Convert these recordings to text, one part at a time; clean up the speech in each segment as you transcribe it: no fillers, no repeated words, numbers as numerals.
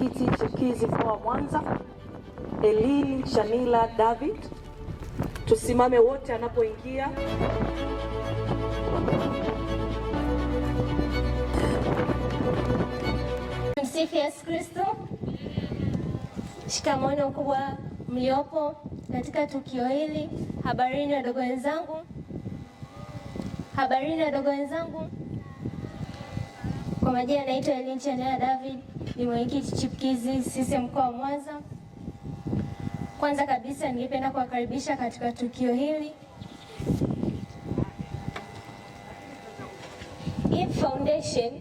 mwenyekiti chipukizi mkoa wa Mwanza Elili Shanila David. Tusimame wote anapoingia. Msifu Yesu Kristo. Shikamoo wakubwa mliopo katika tukio hili. Habarini wadogo wenzangu. Habarini wadogo wenzangu. Kwa majina naitwa Elili Shanila David, ni mwenyekiti chipukizi CCM mkoa wa Mwanza. Kwanza kabisa ningependa kuwakaribisha katika tukio hili. Hii foundation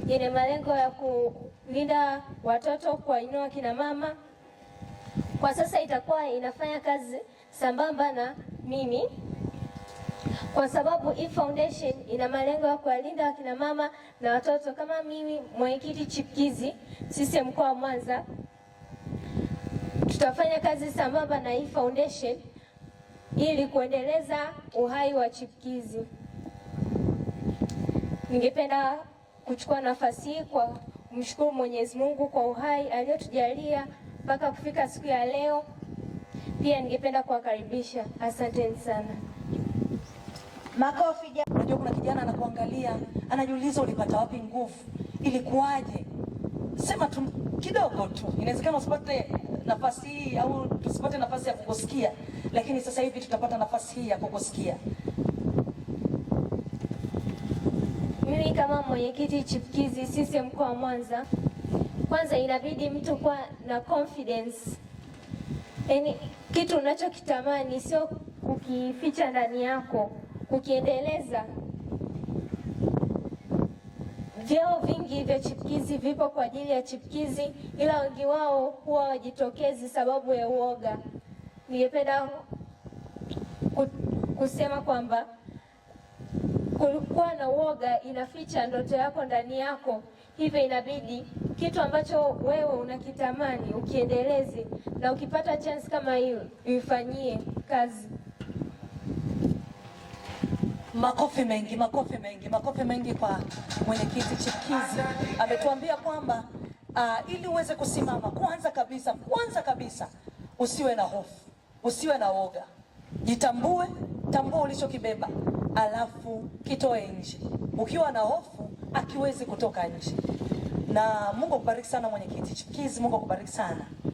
yenye malengo ya kulinda watoto, kuwainua kina mama. Kwa sasa itakuwa inafanya kazi sambamba na mimi, kwa sababu hii foundation ina malengo ya kuwalinda wakina mama na watoto. Kama mimi mwenyekiti chipukizi CCM mkoa wa Mwanza, tutafanya kazi sambamba na hii foundation ili kuendeleza uhai wa chipukizi. Ningependa kuchukua nafasi hii kwa kumshukuru Mwenyezi Mungu kwa uhai aliyotujalia mpaka kufika siku ya leo. Pia ningependa kuwakaribisha. Asanteni sana. Makofi. Unajua kuna kijana anakuangalia, anajiuliza ulipata wapi nguvu? Ilikuwaje? Sema tu kidogo tu. Inawezekana usipate nafasi hii au tusipate nafasi ya kukusikia, lakini sasa hivi tutapata nafasi hii ya kukusikia. Mimi kama mwenyekiti chipukizi CCM mkoa wa Mwanza, kwanza inabidi mtu kuwa na confidence. Yaani kitu unachokitamani sio kukificha ndani yako, kukiendeleza. Vyeo vingi vya chipukizi vipo kwa ajili ya chipukizi, ila wengi wao huwa wajitokezi sababu ya uoga. Ningependa kusema kwamba kulikuwa na uoga inaficha ndoto yako ndani yako, hivyo inabidi kitu ambacho wewe unakitamani ukiendeleze, na ukipata chance kama hiyo uifanyie kazi. Makofi mengi, makofi mengi, makofi mengi kwa mwenyekiti chipukizi. Ametuambia kwamba ili uweze kusimama, kwanza kabisa usiwe na hofu, usiwe na woga. Jitambue, tambua ulichokibeba, alafu kitoe nje. Ukiwa na hofu akiwezi kutoka nje. Na Mungu akubariki sana mwenyekiti chipukizi, Mungu akubariki sana.